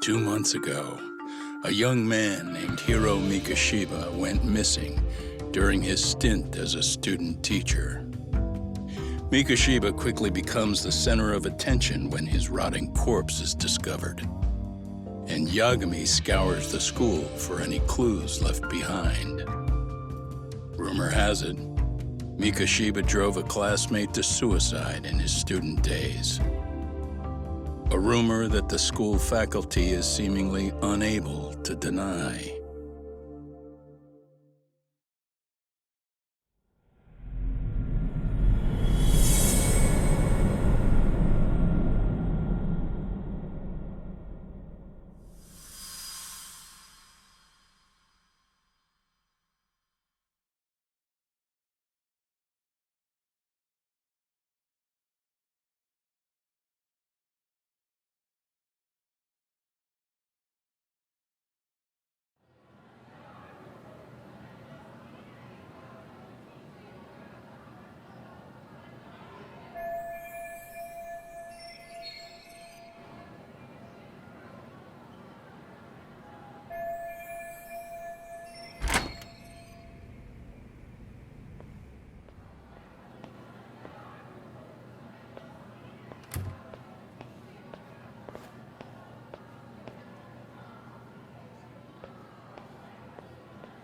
2 months ago, a young man named Hiro Mikashiba went missing during his stint as a student teacher. Mikashiba quickly becomes the center of attention when his rotting corpse is discovered. And Yagami scours the school for any clues left behind. Rumor has it, Mikashiba drove a classmate to suicide in his student days. A rumor that the school faculty is seemingly unable to deny.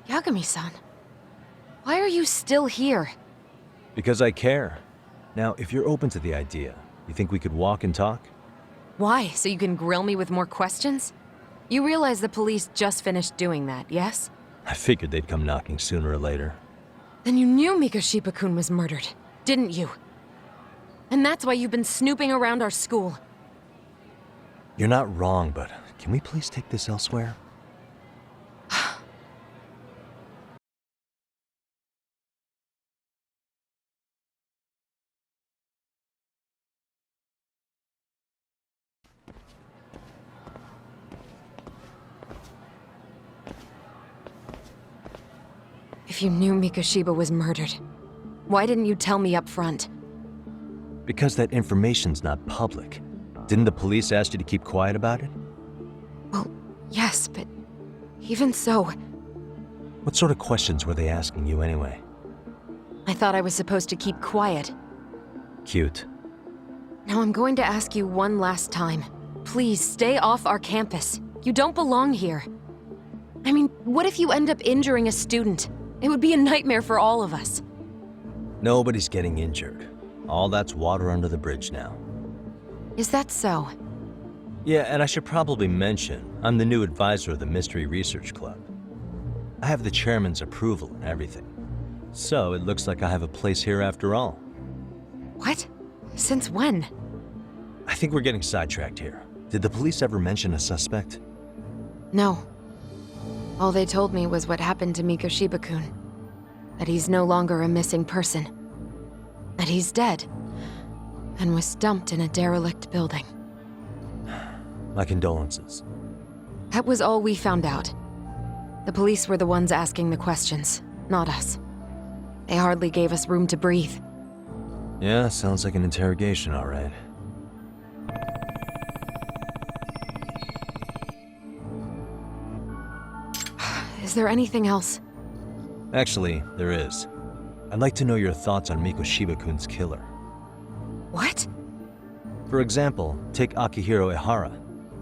Yagami-san, why are you still here? Because I care. Now, if you're open to the idea, you think we could walk and talk? Why? So you can grill me with more questions? You realize the police just finished doing that, yes? I figured they'd come knocking sooner or later. Then you knew Mikashiba-kun was murdered, didn't you? And that's why you've been snooping around our school. You're not wrong, but can we please take this elsewhere? If you knew Mikashiba was murdered, why didn't you tell me up front? Because that information's not public. Didn't the police ask you to keep quiet about it? Well, yes, but even so... What sort of questions were they asking you anyway? I thought I was supposed to keep quiet. Cute. Now I'm going to ask you one last time. Please, stay off our campus. You don't belong here. I mean, what if you end up injuring a student? It would be a nightmare for all of us. Nobody's getting injured. All that's water under the bridge now. Is that so? Yeah, and I should probably mention, I'm the new advisor of the Mystery Research Club. I have the chairman's approval and everything. So it looks like I have a place here after all. What? Since when? I think we're getting sidetracked here. Did the police ever mention a suspect? No. All they told me was what happened to Mikashiba-kun. That he's no longer a missing person. That he's dead. And was dumped in a derelict building. My condolences. That was all we found out. The police were the ones asking the questions, not us. They hardly gave us room to breathe. Yeah, sounds like an interrogation, all right. Is there anything else? Actually, there is. I'd like to know your thoughts on Mikashiba-kun's killer. What? For example, take Akihiro Ehara,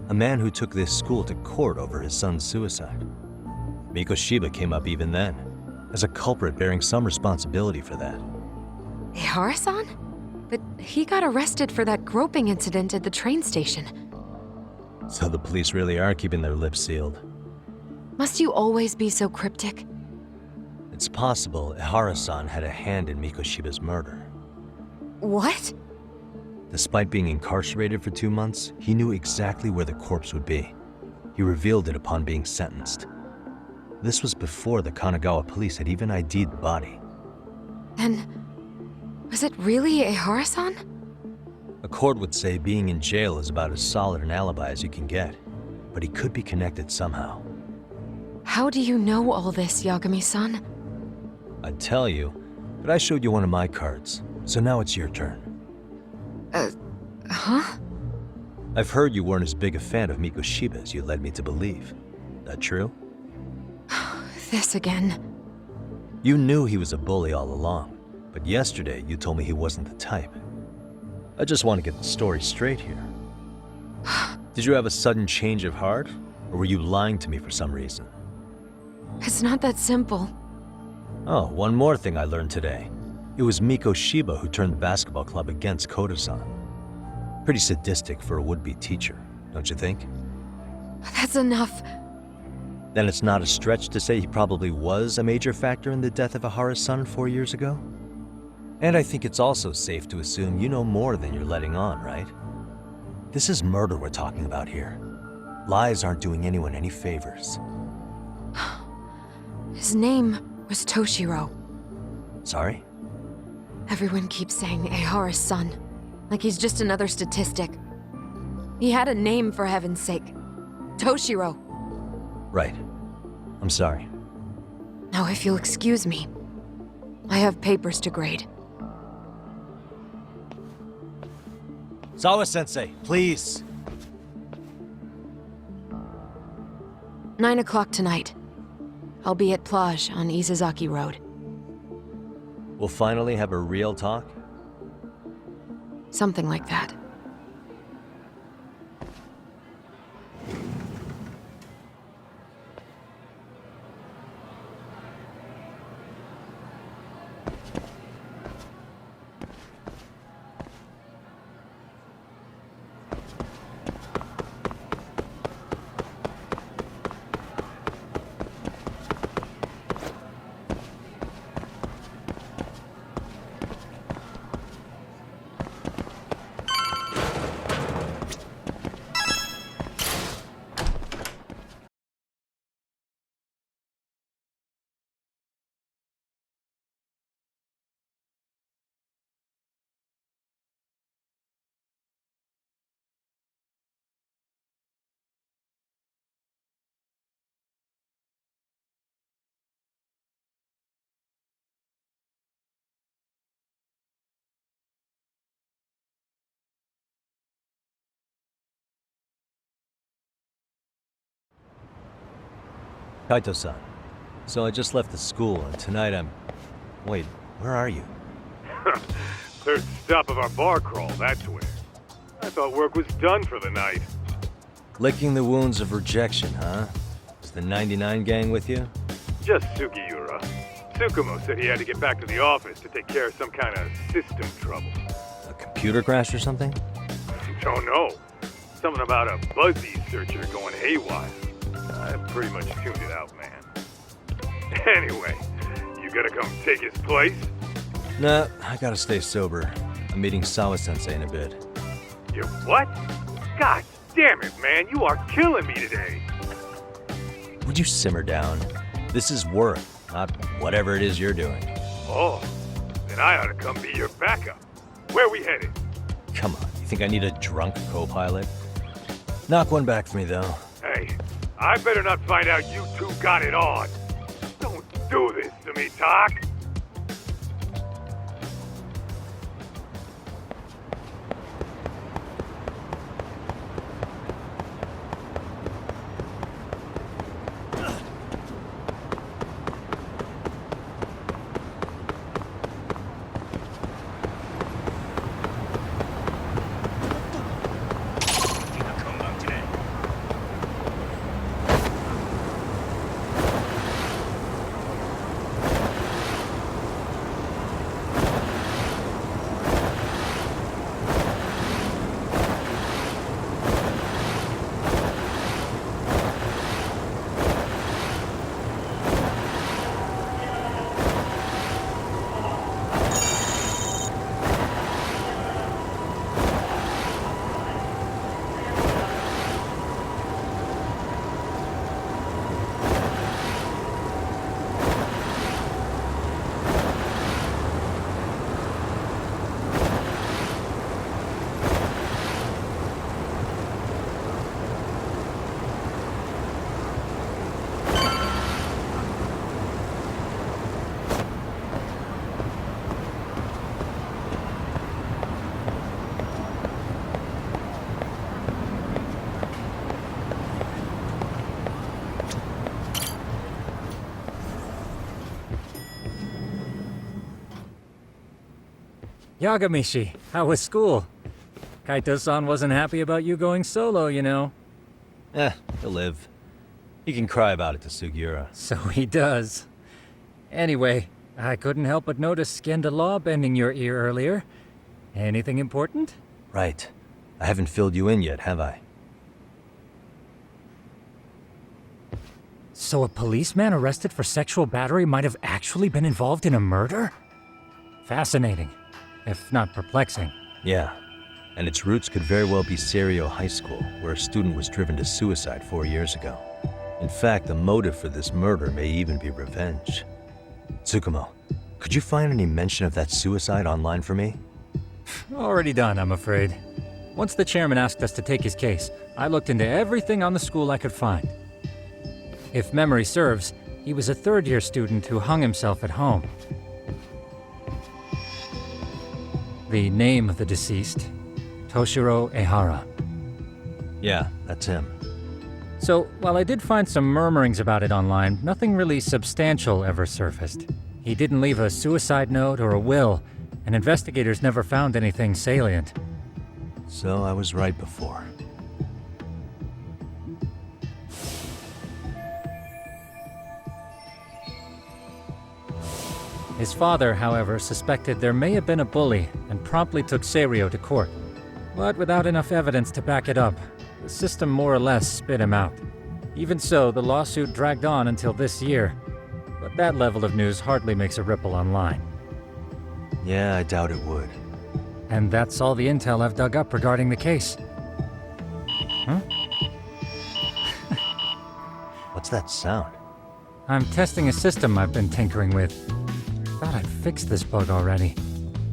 a man who took this school to court over his son's suicide. Mikashiba came up even then, as a culprit bearing some responsibility for that. Ehara-san? But he got arrested for that groping incident at the train station. So the police really are keeping their lips sealed. Must you always be so cryptic? It's possible Ehara-san had a hand in Mikashiba's murder. What? Despite being incarcerated for 2 months, he knew exactly where the corpse would be. He revealed it upon being sentenced. This was before the Kanagawa police had even ID'd the body. Then, was it really Ehara-san? A court would say being in jail is about as solid an alibi as you can get, but he could be connected somehow. How do you know all this, Yagami-san? I'd tell you, but I showed you one of my cards, so now it's your turn. Huh? I've heard you weren't as big a fan of Mikoshiba as you led me to believe. That true? This again. You knew he was a bully all along, but yesterday you told me he wasn't the type. I just want to get the story straight here. Did you have a sudden change of heart, or were you lying to me for some reason? It's not that simple. Oh, one more thing I learned today. It was Mikoshiba who turned the basketball club against Koto-san. Pretty sadistic for a would-be teacher, don't you think? That's enough. Then it's not a stretch to say he probably was a major factor in the death of Ahara's son 4 years ago? And I think it's also safe to assume you know more than you're letting on, right? This is murder we're talking about here. Lies aren't doing anyone any favors. His name was Toshiro. Sorry? Everyone keeps saying Ahara's son, like he's just another statistic. He had a name, for heaven's sake. Toshiro. Right. I'm sorry. Now, if you'll excuse me, I have papers to grade. Sawa-sensei, please! 9 o'clock tonight. I'll be at Plage on Izazaki Road. We'll finally have a real talk? Something like that. Kaito-san, so I just left the school, and tonight I'm... Wait, where are you? Third stop of our bar crawl, that's where. I thought work was done for the night. Licking the wounds of rejection, huh? Is the 99 gang with you? Just Sugiura. Tsukumo said he had to get back to the office to take care of some kind of system trouble. A computer crash or something? Don't know. Something about a Buzzy searcher going haywire. I pretty much tuned it out, man. Anyway, you gonna come take his place? Nah, I gotta stay sober. I'm meeting Sawa-sensei in a bit. You what? God damn it, man, you are killing me today. Would you simmer down? This is work, not whatever it is you're doing. Oh, then I ought to come be your backup. Where we headed? Come on, you think I need a drunk co-pilot? Knock one back for me, though. Hey, I better not find out you two got it on. Don't do this to me, Tak. Yagami, how was school? Kaito-san wasn't happy about you going solo, you know. He'll live. He can cry about it to Sugiura. So he does. Anyway, I couldn't help but notice Skenda Law bending your ear earlier. Anything important? Right. I haven't filled you in yet, have I? So a policeman arrested for sexual battery might have actually been involved in a murder? Fascinating, if not perplexing. Yeah. And its roots could very well be Serio High School, where a student was driven to suicide 4 years ago. In fact, the motive for this murder may even be revenge. Tsukumo, could you find any mention of that suicide online for me? Already done, I'm afraid. Once the chairman asked us to take his case, I looked into everything on the school I could find. If memory serves, he was a third-year student who hung himself at home. The name of the deceased, Toshiro Ehara. Yeah, that's him. So, while I did find some murmurings about it online, nothing really substantial ever surfaced. He didn't leave a suicide note or a will, and investigators never found anything salient. So I was right before. His father, however, suspected there may have been a bully and promptly took Serio to court. But without enough evidence to back it up, the system more or less spit him out. Even so, the lawsuit dragged on until this year. But that level of news hardly makes a ripple online. Yeah, I doubt it would. And that's all the intel I've dug up regarding the case. Huh? What's that sound? I'm testing a system I've been tinkering with. Thought I'd fixed this bug already.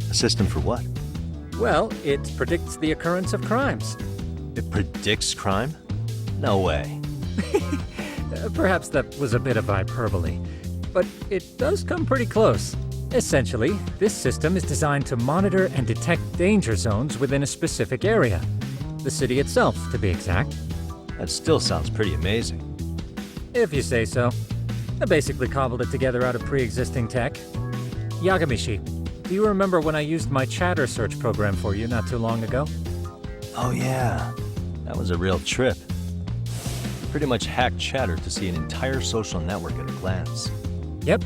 A system for what? Well, it predicts the occurrence of crimes. It predicts crime? No way. Perhaps that was a bit of hyperbole, but it does come pretty close. Essentially, this system is designed to monitor and detect danger zones within a specific area. The city itself, to be exact. That still sounds pretty amazing. If you say so. I basically cobbled it together out of pre-existing tech. Yagami, do you remember when I used my chatter search program for you not too long ago? Oh yeah, that was a real trip. Pretty much hacked chatter to see an entire social network at a glance. Yep,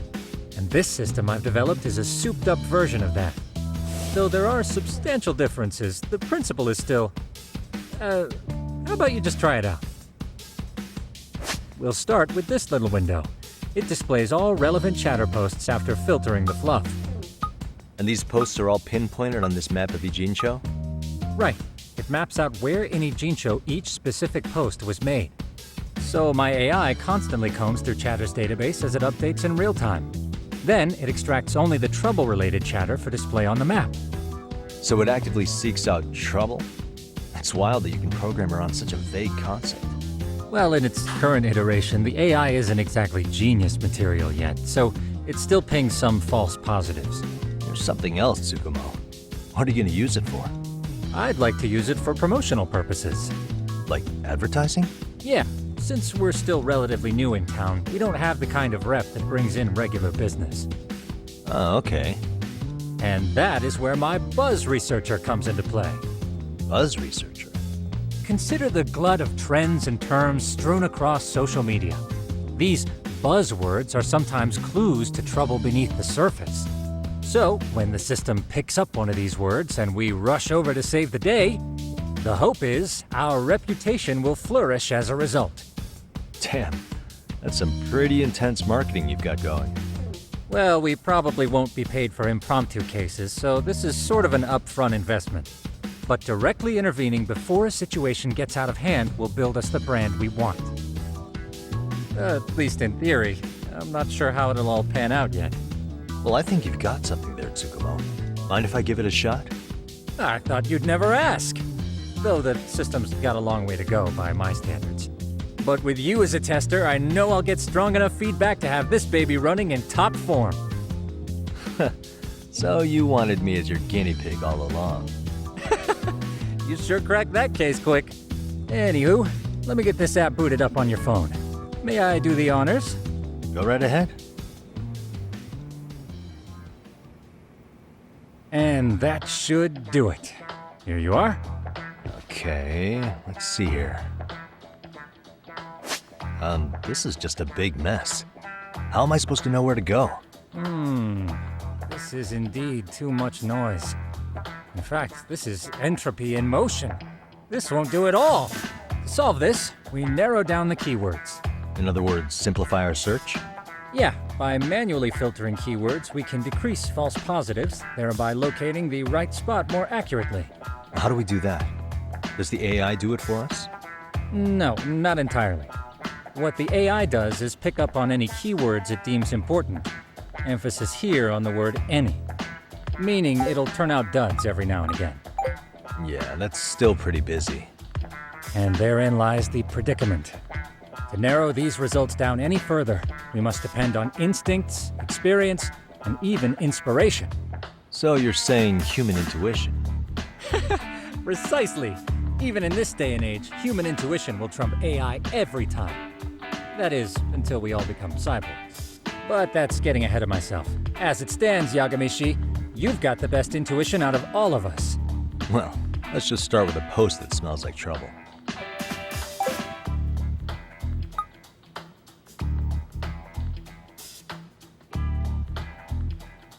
and this system I've developed is a souped-up version of that. Though there are substantial differences, the principle is still... how about you just try it out? We'll start with this little window. It displays all relevant chatter posts after filtering the fluff. And these posts are all pinpointed on this map of Ijincho? Right. It maps out where in Ijincho each specific post was made. So my AI constantly combs through Chatter's database as it updates in real time. Then it extracts only the trouble-related chatter for display on the map. So it actively seeks out trouble? It's wild that you can program around such a vague concept. Well, in its current iteration, the AI isn't exactly genius material yet, so it still pings some false positives. There's something else, Tsukumo. What are you going to use it for? I'd like to use it for promotional purposes. Like advertising? Yeah, since we're still relatively new in town, we don't have the kind of rep that brings in regular business. Oh, okay. And that is where my buzz researcher comes into play. Buzz researcher? Consider the glut of trends and terms strewn across social media. These buzzwords are sometimes clues to trouble beneath the surface. So, when the system picks up one of these words and we rush over to save the day, the hope is our reputation will flourish as a result. Damn, that's some pretty intense marketing you've got going. Well, we probably won't be paid for impromptu cases, so this is sort of an upfront investment. But directly intervening before a situation gets out of hand will build us the brand we want. At least in theory. I'm not sure how it'll all pan out yet. Well, I think you've got something there, Tsukumo. Mind if I give it a shot? I thought you'd never ask. Though the system's got a long way to go by my standards. But with you as a tester, I know I'll get strong enough feedback to have this baby running in top form. So you wanted me as your guinea pig all along. You sure cracked that case quick. Anywho, let me get this app booted up on your phone. May I do the honors? Go right ahead. And that should do it. Here you are. Okay, let's see here. This is just a big mess. How am I supposed to know where to go? This is indeed too much noise. In fact, this is entropy in motion. This won't do it all. To solve this, we narrow down the keywords. In other words, simplify our search? Yeah, by manually filtering keywords, we can decrease false positives, thereby locating the right spot more accurately. How do we do that? Does the AI do it for us? No, not entirely. What the AI does is pick up on any keywords it deems important. Emphasis here on the word any. Meaning it'll turn out duds every now and again. Yeah, that's still pretty busy. And therein lies the predicament. To narrow these results down any further, we must depend on instincts, experience, and even inspiration. So you're saying human intuition? Precisely. Even in this day and age, human intuition will trump AI every time. That is, until we all become cyborgs. But that's getting ahead of myself. As it stands, Yagami-shi, you've got the best intuition out of all of us. Well, let's just start with a post that smells like trouble.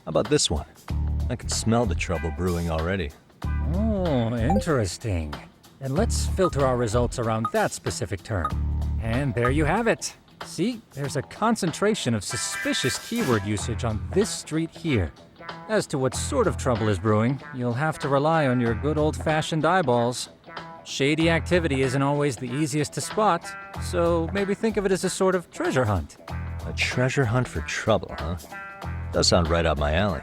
How about this one? I can smell the trouble brewing already. Oh, interesting. Then let's filter our results around that specific term. And there you have it. See, there's a concentration of suspicious keyword usage on this street here. As to what sort of trouble is brewing, you'll have to rely on your good old-fashioned eyeballs. Shady activity isn't always the easiest to spot, so maybe think of it as a sort of treasure hunt. A treasure hunt for trouble, huh? Does sound right up my alley.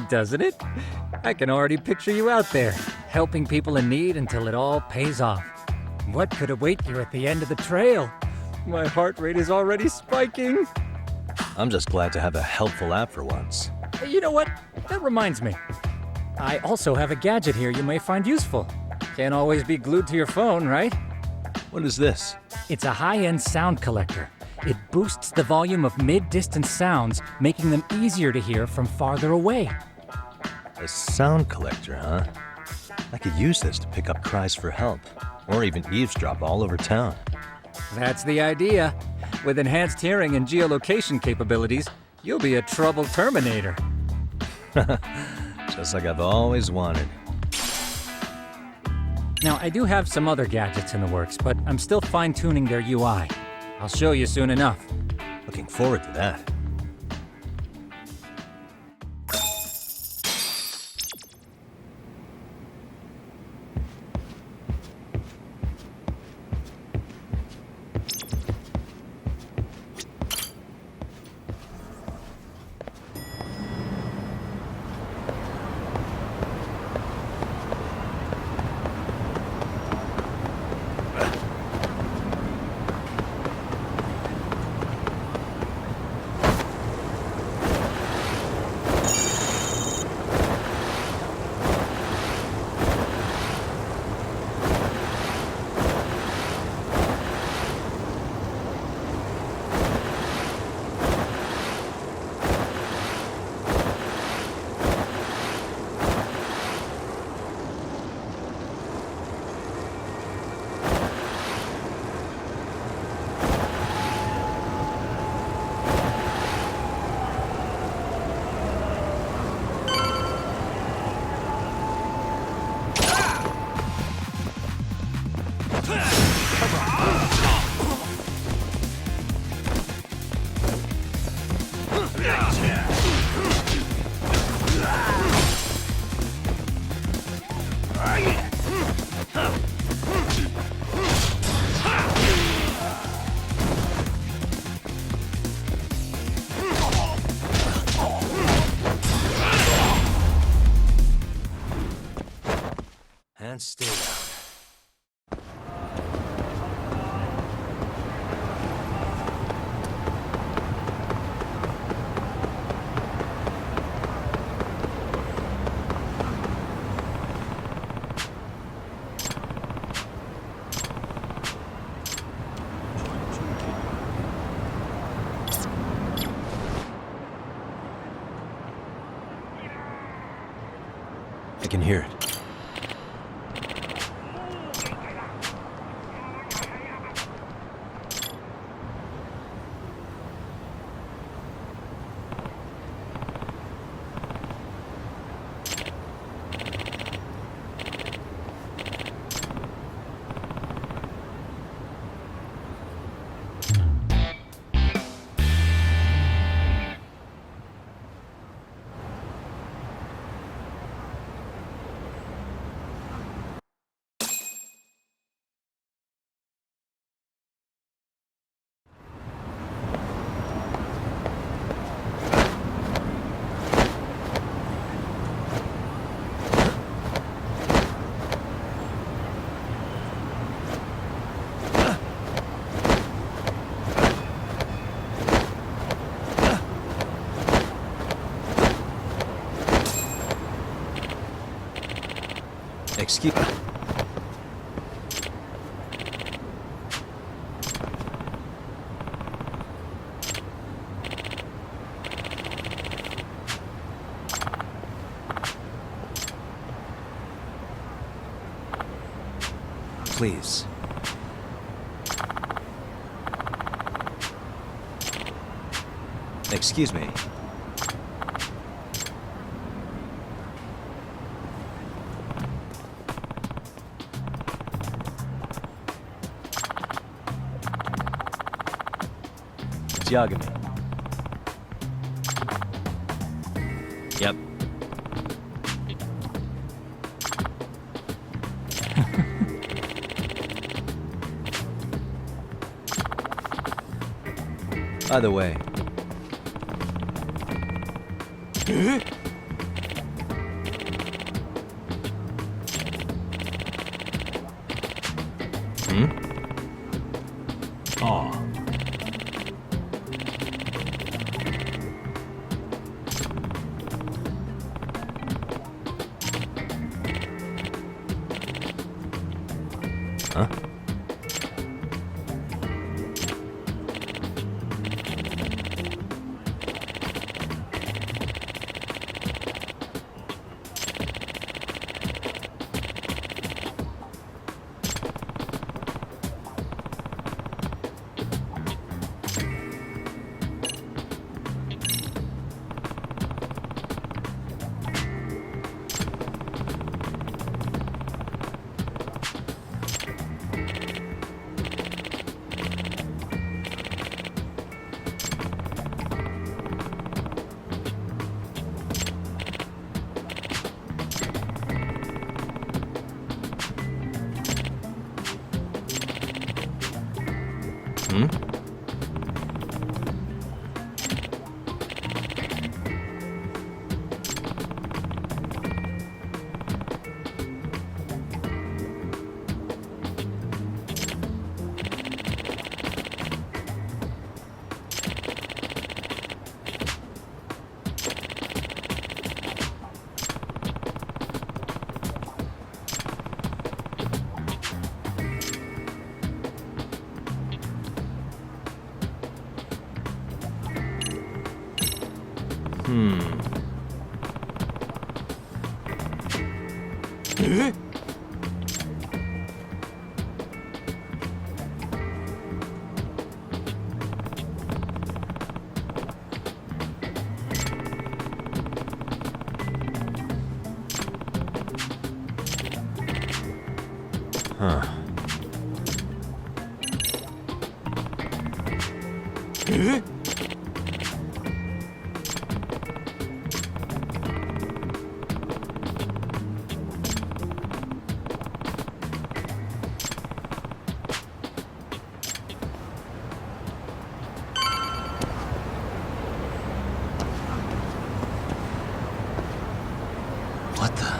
Doesn't it? I can already picture you out there, helping people in need until it all pays off. What could await you at the end of the trail? My heart rate is already spiking. I'm just glad to have a helpful app for once. You know what? That reminds me. I also have a gadget here you may find useful. Can't always be glued to your phone, right? What is this? It's a high-end sound collector. It boosts the volume of mid-distance sounds, making them easier to hear from farther away. A sound collector, huh? I could use this to pick up cries for help, or even eavesdrop all over town. That's the idea. With enhanced hearing and geolocation capabilities, you'll be a trouble terminator. Just like I've always wanted. Now, I do have some other gadgets in the works, but I'm still fine-tuning their UI. I'll show you soon enough. Looking forward to that. can hear it. Excuse... Please. Excuse me. It's Yagami. Yep. Either way. Oh. Huh? Huh. What the?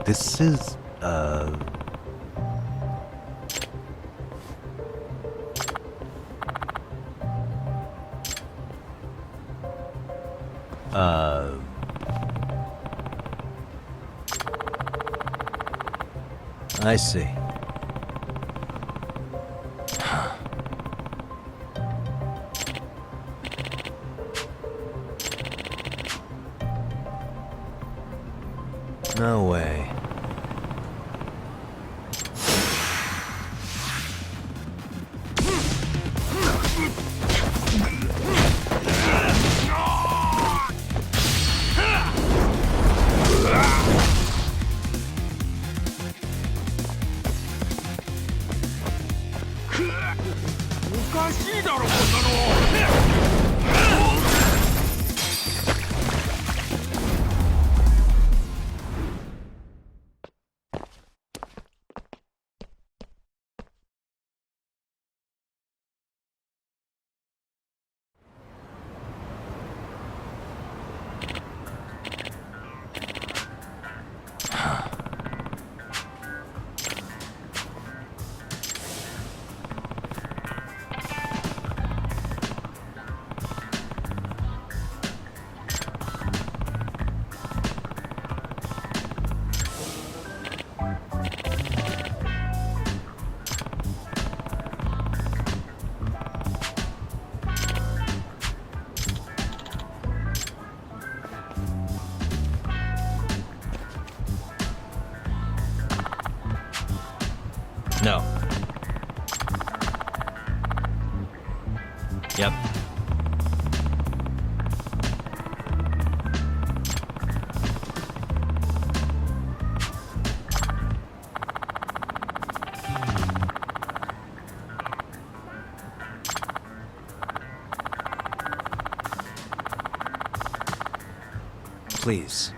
This is, I see. No way. No. Yep. Please.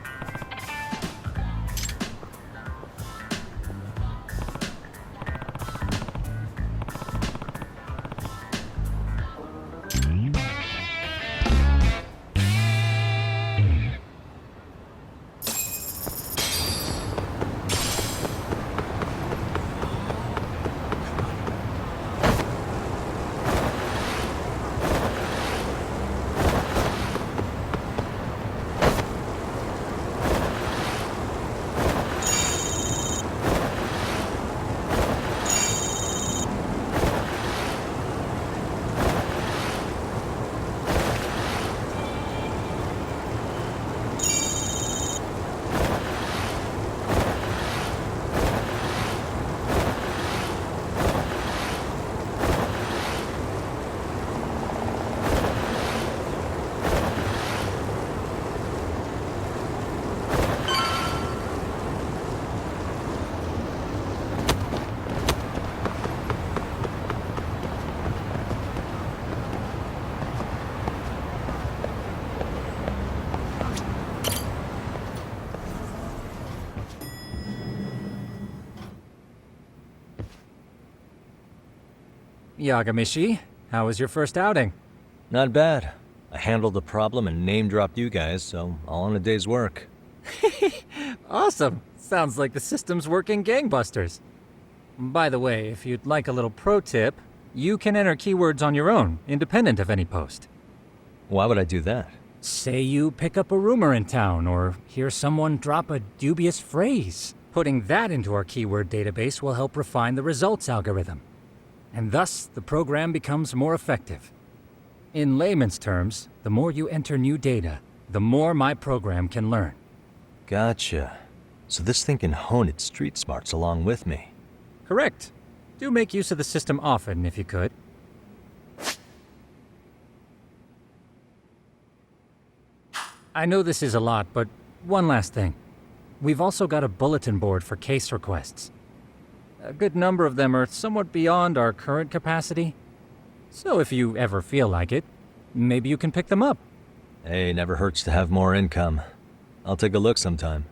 Yagami, how was your first outing? Not bad. I handled the problem and name-dropped you guys, so all in a day's work. Awesome. Sounds like the system's working gangbusters. By the way, if you'd like a little pro tip, you can enter keywords on your own, independent of any post. Why would I do that? Say you pick up a rumor in town, or hear someone drop a dubious phrase. Putting that into our keyword database will help refine the results algorithm. And thus, the program becomes more effective. In layman's terms, the more you enter new data, the more my program can learn. Gotcha. So this thing can hone its street smarts along with me. Correct. Do make use of the system often, if you could. I know this is a lot, but one last thing. We've also got a bulletin board for case requests. A good number of them are somewhat beyond our current capacity. So if you ever feel like it, maybe you can pick them up. Hey, never hurts to have more income. I'll take a look sometime.